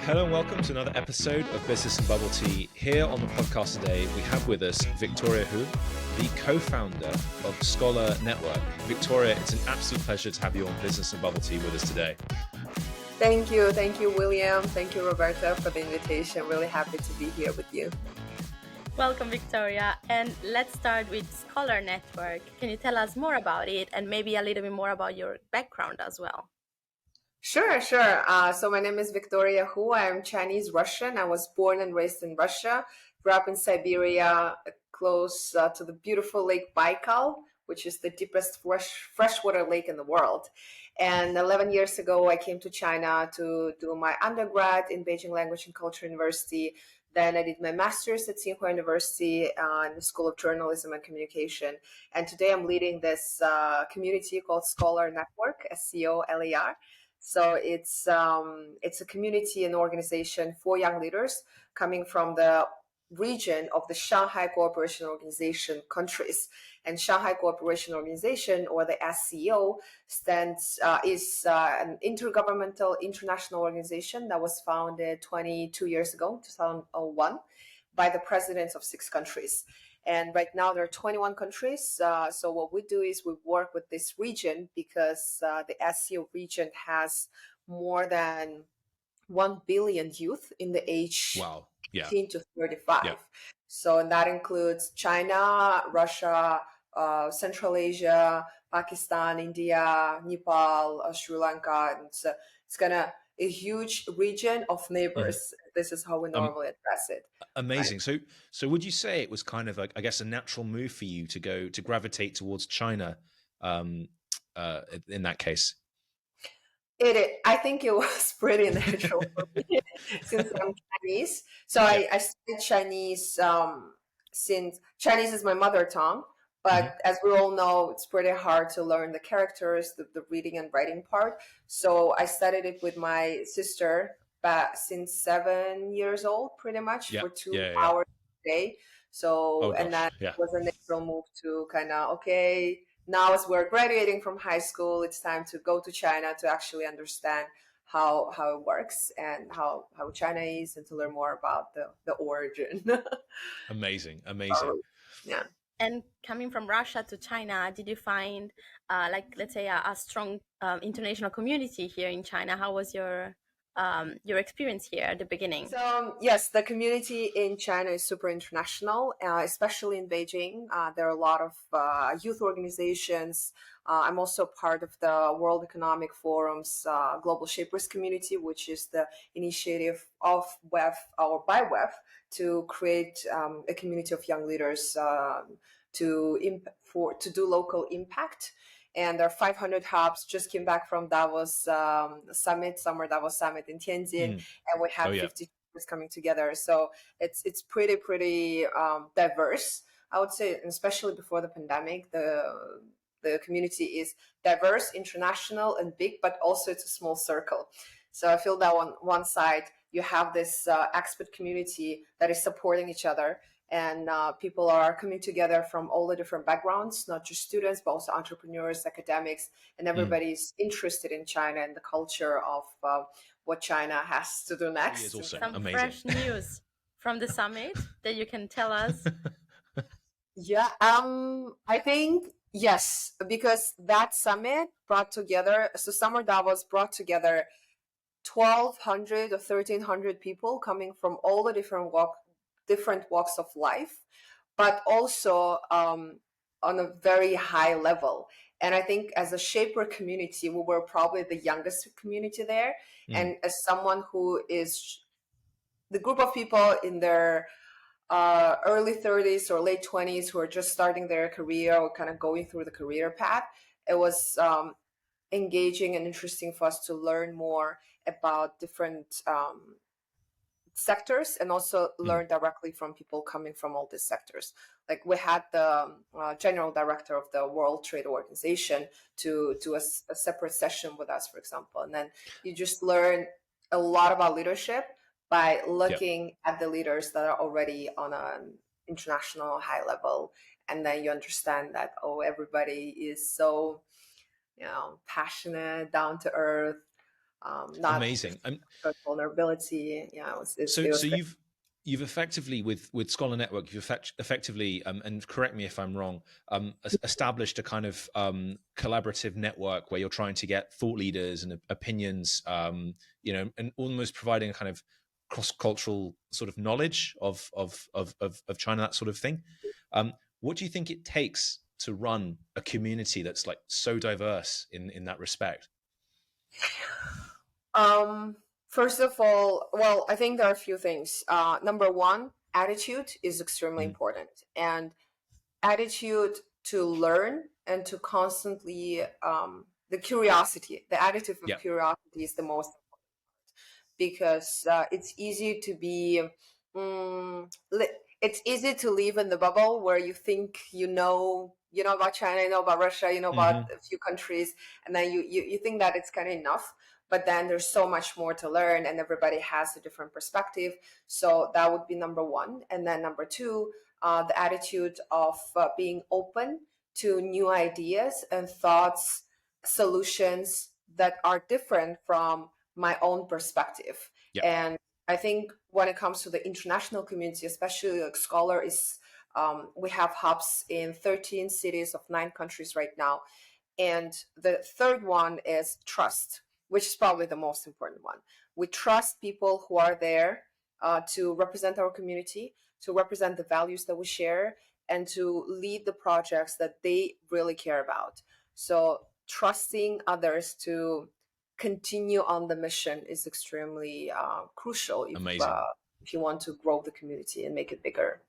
Hello and welcome to another episode of Business and Bubble Tea. Here on the podcast today, we have with us Victoria Khu, the co-founder of SCOLAR Network. Victoria, it's an absolute pleasure to have you on Business and Bubble Tea with us today. Thank you, William. Thank you, Roberta, for the invitation. Really happy to be here with you. Welcome, Victoria. And let's start with SCOLAR Network. Can you tell us more about it and maybe a little bit more about your background as well? Sure. So my name is Victoria Khu. I'm Chinese Russian. I was born and raised in Russia, grew up in Siberia, close to the beautiful Lake Baikal, which is the deepest freshwater lake in the world. And 11 years ago, I came to China to do my undergrad in Beijing Language and Culture University. Then I did my master's at Tsinghua University in the School of Journalism and Communication. And today I'm leading this community called SCOLAR Network, SCOLAR. So it's a community and organization for young leaders coming from the region of the Shanghai Cooperation Organization countries. And Shanghai Cooperation Organization, or the SCO, is an intergovernmental international organization that was founded 22 years ago, 2001, by the presidents of 6 countries. And right now there are 21 countries. So what we do is we work with this region because the SCO region has more than 1 billion youth in the age 18 to 35. Yeah. So and that includes China, Russia, Central Asia, Pakistan, India, Nepal, Sri Lanka. And it's kind of a huge region of neighbors. Mm-hmm. This is how we normally address it. Amazing. Right? So would you say it was kind of like, I guess, a natural move for you to gravitate towards China in that case? I think it was pretty natural for me since I'm Chinese. So yeah. I studied Chinese since Chinese is my mother tongue. But as we all know, it's pretty hard to learn the characters, the reading and writing part. So I studied it with my sister since 7 years old, pretty much, for 2 hours a day. So, and that was a natural move to kind of, okay, now as we're graduating from high school, it's time to go to China to actually understand how it works and how China is, and to learn more about the origin. Amazing. Yeah. And coming from Russia to China, did you find, let's say, a strong international community here in China? How was your experience here at the beginning? So yes, the community in China is super international, especially in Beijing. There are a lot of youth organizations. I'm also part of the World Economic Forum's Global Shapers community, which is the initiative of WEF or by WEF to create a community of young leaders to do local impact. And there are 500 hubs. Just came back from Davos Summer Davos Summit in Tianjin, and we have 50 speakers coming together. So it's pretty diverse, I would say, especially before the pandemic. The community is diverse, international, and big, but also it's a small circle. So I feel that on one side you have this expert community that is supporting each other. And people are coming together from all the different backgrounds, not just students, but also entrepreneurs, academics, and everybody's interested in China and the culture of what China has to do next. Is also some amazing. Fresh news from the summit that you can tell us? Yeah, I think yes, because that summit brought together, so Summer Davos brought together 1,200 or 1,300 people coming from all the different walks of life, but also on a very high level. And I think as a shaper community, we were probably the youngest community there. And as someone who is the group of people in their early 30s or late 20s who are just starting their career or kind of going through the career path, it was engaging and interesting for us to learn more about different sectors, and also learn directly from people coming from all these sectors. Like we had the general director of the World Trade Organization to do a separate session with us, for example. And then you just learn a lot about leadership by looking at the leaders that are already on an international high level. And then you understand that, everybody is so, passionate, down to earth, not Amazing. vulnerability. Yeah, So, it was so great. you've effectively with Scholar Network, you've effectively, and correct me if I'm wrong, established a kind of collaborative network where you're trying to get thought leaders and opinions, and almost providing a kind of cross-cultural sort of knowledge of China, that sort of thing. What do you think it takes to run a community that's like so diverse in that respect? First of all, well, I think there are a few things. Number one, attitude is extremely Mm. important, and attitude to learn and to constantly the curiosity, the attitude of Yeah. curiosity is the most, because it's easy to be it's easy to live in the bubble where you think you know about China, you know about Russia, you know about Mm-hmm. a few countries, and then you think that it's kind of enough. But then there's so much more to learn, and everybody has a different perspective. So that would be number one. And then number two, the attitude of being open to new ideas and thoughts, solutions that are different from my own perspective. Yeah. And I think when it comes to the international community, especially like Scholar is, we have hubs in 13 cities of 9 countries right now. And the third one is trust, which is probably the most important one. We trust people who are there to represent our community, to represent the values that we share, and to lead the projects that they really care about. So trusting others to continue on the mission is extremely crucial Amazing. if you want to grow the community and make it bigger.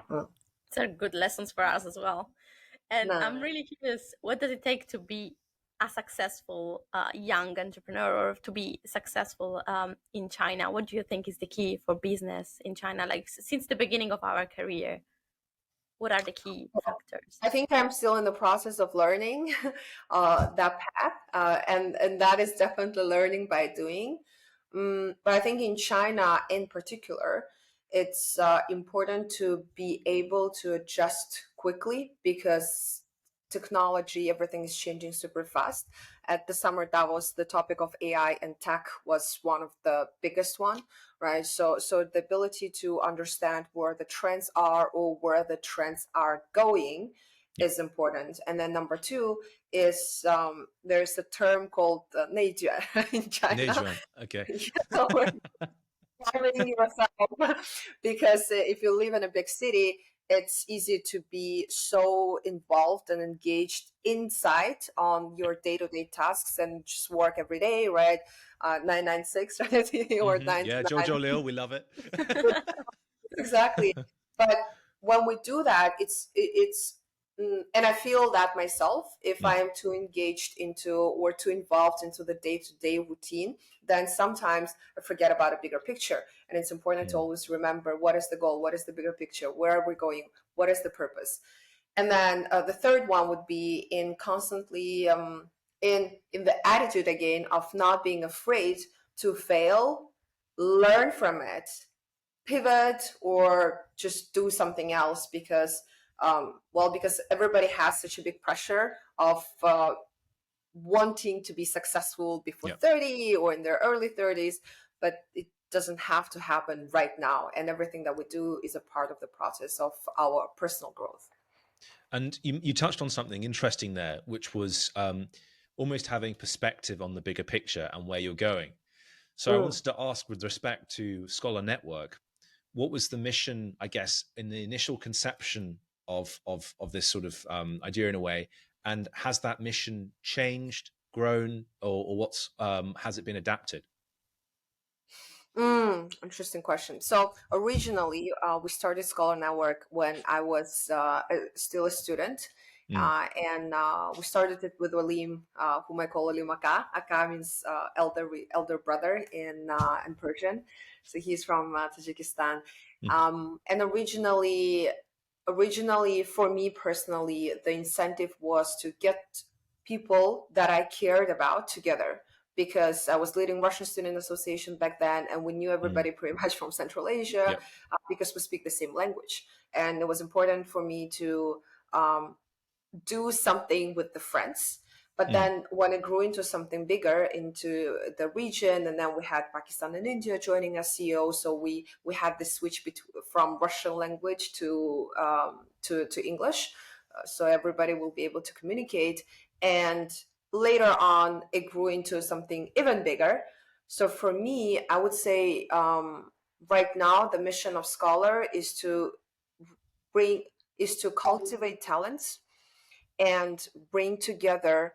These are good lessons for us as well. And No. I'm really curious, what does it take to be a successful young entrepreneur, or to be successful in China? What do you think is the key for business in China? Like since the beginning of our career, what are the key factors? I think I'm still in the process of learning that path, and that is definitely learning by doing. But I think in China, in particular, it's important to be able to adjust quickly, because technology, everything is changing super fast. At the summer Davos, the topic of AI and tech was one of the biggest one, right? So the ability to understand where the trends are or where the trends are going is important. And then number two is there's a term called 内卷 in China. 内卷, okay. Farming yourself, because if you live in a big city, it's easy to be so involved and engaged inside on your day-to-day tasks and just work every day, right? 996, right? Or 9 Yeah, to 9. Jojo Lil, we love it. Exactly. But when we do that, and I feel that myself, if I am too engaged into or too involved into the day-to-day routine, then sometimes I forget about a bigger picture. And it's important to always remember, what is the goal? What is the bigger picture? Where are we going? What is the purpose? And then the third one would be in constantly in the attitude again of not being afraid to fail, learn from it, pivot, or just do something else, because because everybody has such a big pressure of wanting to be successful before 30 or in their early 30s, but it doesn't have to happen right now, and everything that we do is a part of the process of our personal growth. And you touched on something interesting there, which was almost having perspective on the bigger picture and where you're going. So I wanted to ask, with respect to Scholar Network, what was the mission, I guess, in the initial conception of this sort of idea in a way, and has that mission changed, grown, or what's has it been adapted? Interesting question. So originally, we started Scholar Network when I was still a student, and we started it with Alim, whom I call Alim Aka. Aka means elder brother in Persian, so he's from Tajikistan. And originally, for me personally, the incentive was to get people that I cared about together, because I was leading Russian Student Association back then, and we knew everybody pretty much from Central Asia, because we speak the same language. And it was important for me to do something with the friends. But then when it grew into something bigger, into the region, and then we had Pakistan and India joining as CEO, so we had this switch from Russian language to English, so everybody will be able to communicate. And later on, it grew into something even bigger. So for me, I would say right now the mission of Scholar is to cultivate talents and bring together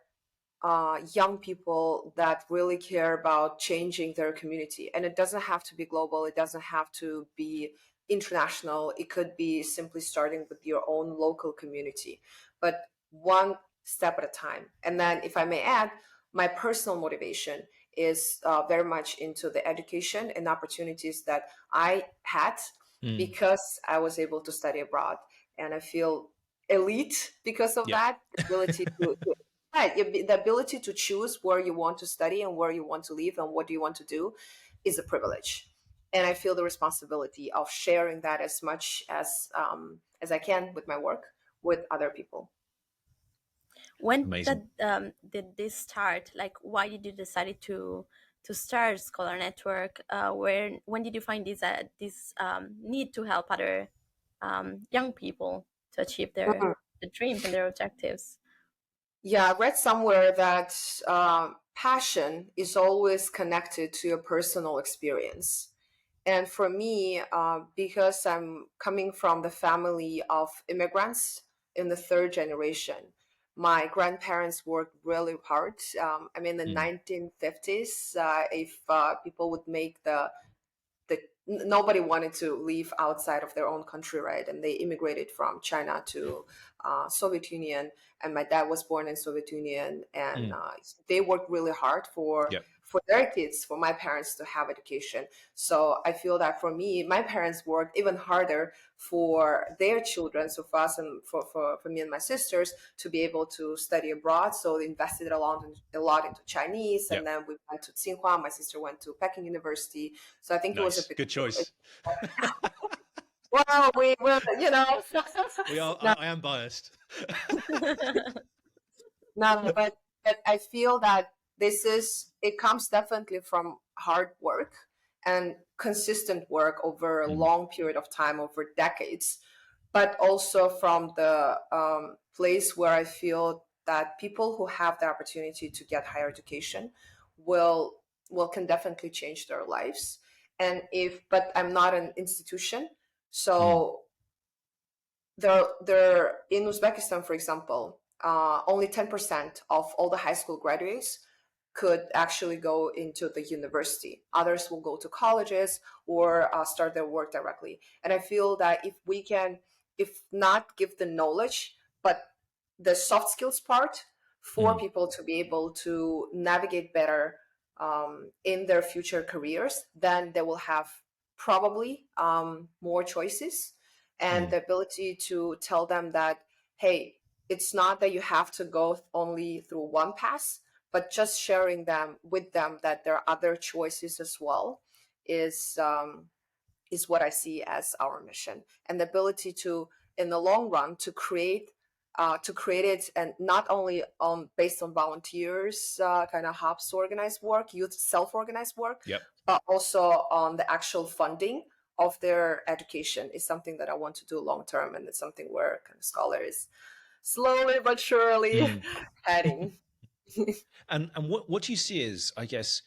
young people that really care about changing their community. And it doesn't have to be global. It doesn't have to be international. It could be simply starting with your own local community, but one step at a time. And then, if I may add, my personal motivation is very much into the education and opportunities that I had because I was able to study abroad. And I feel elite because of that, the ability to right, the ability to choose where you want to study and where you want to live and what do you want to do is a privilege. And I feel the responsibility of sharing that as much as I can with my work with other people. When did this start? Like, why did you decide to start Scholar Network? When did you find this need to help other young people to achieve their dreams and their objectives? Yeah, I read somewhere that passion is always connected to your personal experience. And for me, because I'm coming from the family of immigrants in the third generation, my grandparents worked really hard. I mean, in the 1950s, if people would make nobody wanted to leave outside of their own country, right? And they immigrated from China to Soviet Union. And my dad was born in Soviet Union, and they worked really hard for their kids, for my parents to have education. So I feel that for me, my parents worked even harder for their children, so for us and for me and my sisters to be able to study abroad. So they invested a lot into Chinese, and then we went to Tsinghua. My sister went to Peking University. So I think it was a good choice. Well, we will, you know. I am biased. No, but I feel that it comes definitely from hard work and consistent work over a long period of time, over decades, but also from the place where I feel that people who have the opportunity to get higher education can definitely change their lives. But I'm not an institution, so there in Uzbekistan, for example, only 10% of all the high school graduates could actually go into the university. Others will go to colleges or start their work directly. And I feel that if we can, if not give the knowledge, but the soft skills part for people to be able to navigate better in their future careers, then they will have probably more choices and the ability to tell them that, hey, it's not that you have to go only through one path, but just sharing them with them that there are other choices as well is what I see as our mission, and the ability to, in the long run, to create it, and not only based on volunteers, kind of hubs organized work, youth self-organized work, but also on the actual funding of their education is something that I want to do long term, and it's something where kind of Scholar is slowly but surely heading. And what do you see is, I guess,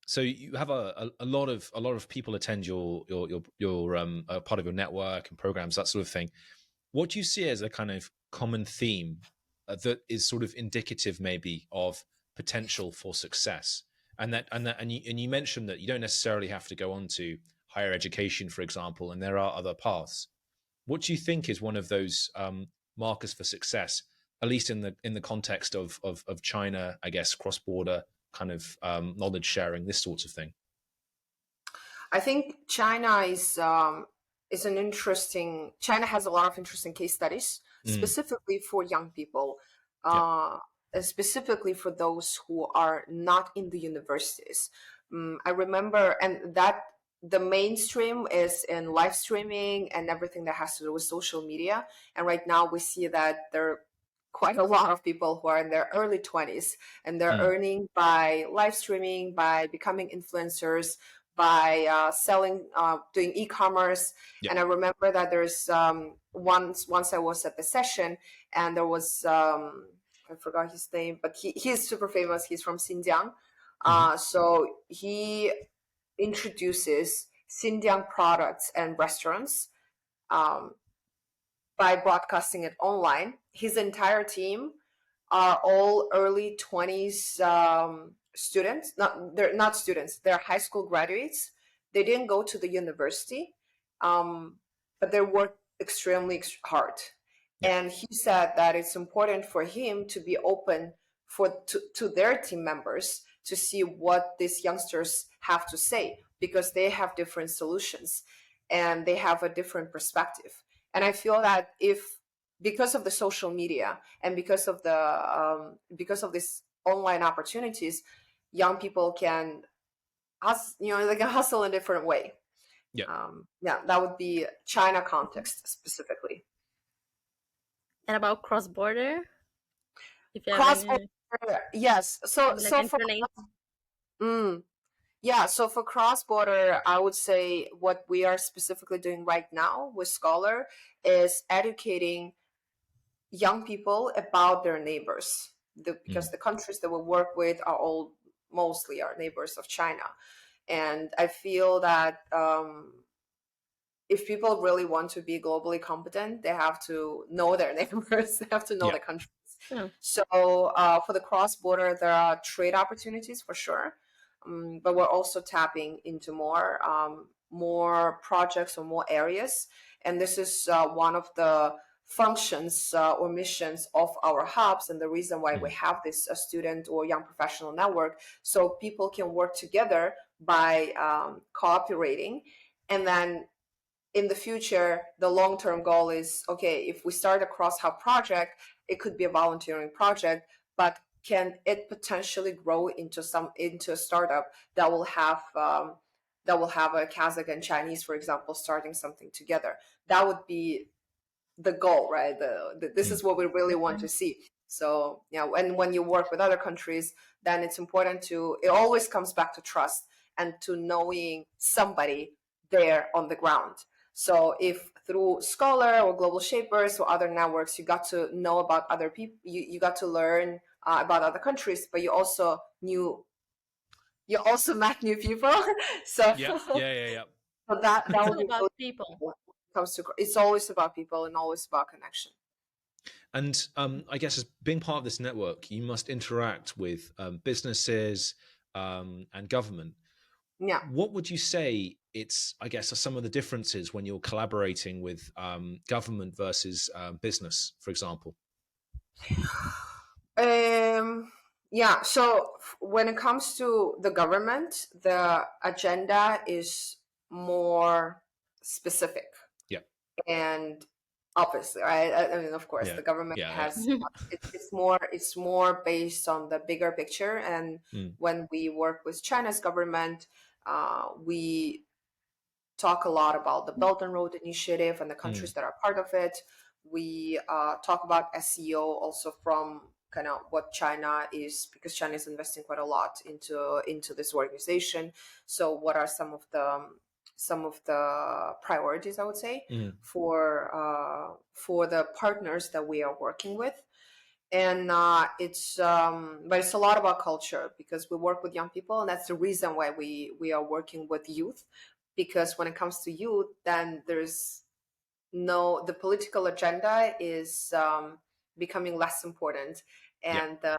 so you have a lot of people attend your part of your network and programs, that sort of thing. What do you see as a kind of common theme that is sort of indicative maybe of potential for success? And you mentioned that you don't necessarily have to go on to higher education, for example, and there are other paths. What do you think is one of those markers for success, at least in the context of China, I guess, cross-border kind of knowledge sharing, this sort of thing? I think China is an interesting. China has a lot of interesting case studies, specifically for young people, specifically for those who are not in the universities. I remember, and that the mainstream is in live streaming and everything that has to do with social media. And right now we see that there are quite a lot of people who are in their early 20s, and they're earning by live streaming, by becoming influencers, by selling, doing e-commerce. Yeah. And I remember that there's once I was at the session, and there was I forgot his name, but he's super famous. He's from Xinjiang. So he introduces Xinjiang products and restaurants by broadcasting it online. His entire team are all early 20s students. They're not students, they're high school graduates. They didn't go to the university, but they worked extremely hard. Yeah. And he said that it's important for him to be open to their team members to see what these youngsters have to say, because they have different solutions and they have a different perspective. And I feel that if, because of the social media and because of these online opportunities, young people can they can hustle in a different way. Yeah. That would be China context specifically. And about cross-border, if you have Cross-border, any, yes. So for cross-border, I would say what we are specifically doing right now with Scholar is educating young people about their neighbors, because the countries that we work with are all mostly our neighbors of China. And I feel that if people really want to be globally competent, they have to know their neighbors, they have to know the countries. Yeah. So for the cross-border, there are trade opportunities for sure, but we're also tapping into more projects or more areas. And this is one of the functions or missions of our hubs, and the reason why we have this student or young professional network, so people can work together by cooperating. And then in the future, the long-term goal is, okay, if we start a cross-hub project, it could be a volunteering project, but can it potentially grow into a startup that will have a Kazakh and Chinese, for example, starting something together? That would be the goal, right? This is what we really want to see. So and when you work with other countries, then it's important it always comes back to trust and to knowing somebody there on the ground. So if through Scholar or Global Shapers or other networks, you got to know about other people, you got to learn about other countries, but you also met new people. So Yeah. so that it's would all be about really people. when it comes to, it's always about people and always about connection. And I guess as being part of this network, you must interact with businesses and government. Yeah. What would you say are some of the differences when you're collaborating with government versus business, for example? So when it comes to the government, the agenda is more specific. Yeah. And obviously, right? I mean, of course, the government has it's more based on the bigger picture. And when we work with China's government, we talk a lot about the Belt and Road Initiative and the countries that are part of it. We talk about SEO also from kind of what China is, because China is investing quite a lot into this organization. So what are some of the priorities, I would say, for the partners that we are working with? And but it's a lot about culture, because we work with young people, and that's the reason why we are working with youth. Because when it comes to youth, then the political agenda is becoming less important, and the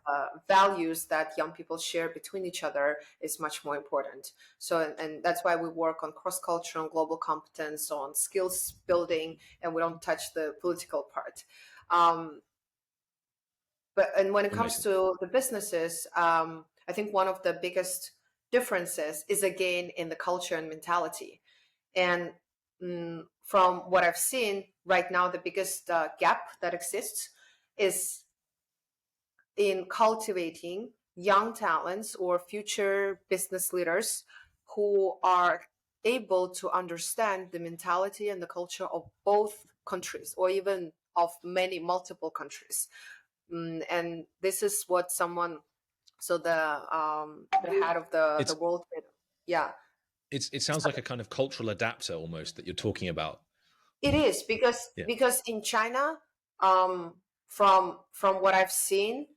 values that young people share between each other is much more important. So, and that's why we work on cross-cultural and global competence, on skills building, and we don't touch the political part. And when it comes to the businesses, I think one of the biggest differences is again in the culture and mentality. And from what I've seen right now, the biggest gap that exists is in cultivating young talents or future business leaders who are able to understand the mentality and the culture of both countries, or even of multiple countries. And this is what someone, so the head of the World Trade, yeah. It sounds like a kind of cultural adapter almost that you're talking about. It is because in China, from what I've seen,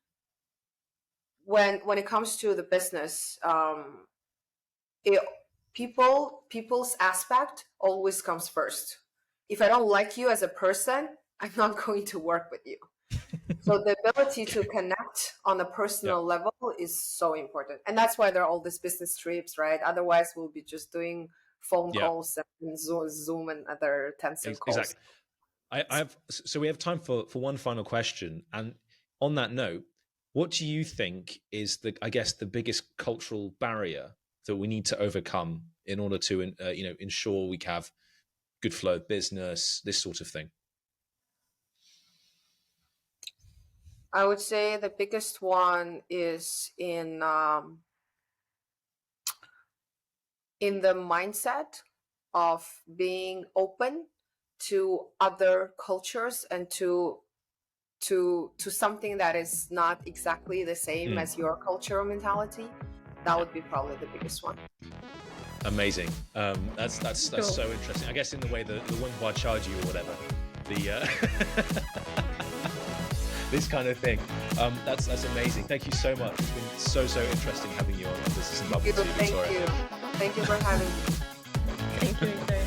when it comes to the business, people's aspect always comes first. If I don't like you as a person, I'm not going to work with you. So the ability to connect on a personal level is so important. And that's why there are all these business trips, right? Otherwise, we'll be just doing phone calls and Zoom and other Tencent calls. Exactly. So we have time for one final question. And on that note, what do you think is the biggest cultural barrier that we need to overcome in order to ensure we have good flow of business, this sort of thing? I would say the biggest one is in the mindset of being open to other cultures and to something that is not exactly the same as your cultural mentality. That would be probably the biggest one. Amazing. That's cool. So interesting. I guess in the way the Wenhua charge you or whatever, this kind of thing. That's amazing. Thank you so much. It's been so interesting having you on Business and Bubble Tea, Victoria. Thank you for having me. Thank you, Victoria.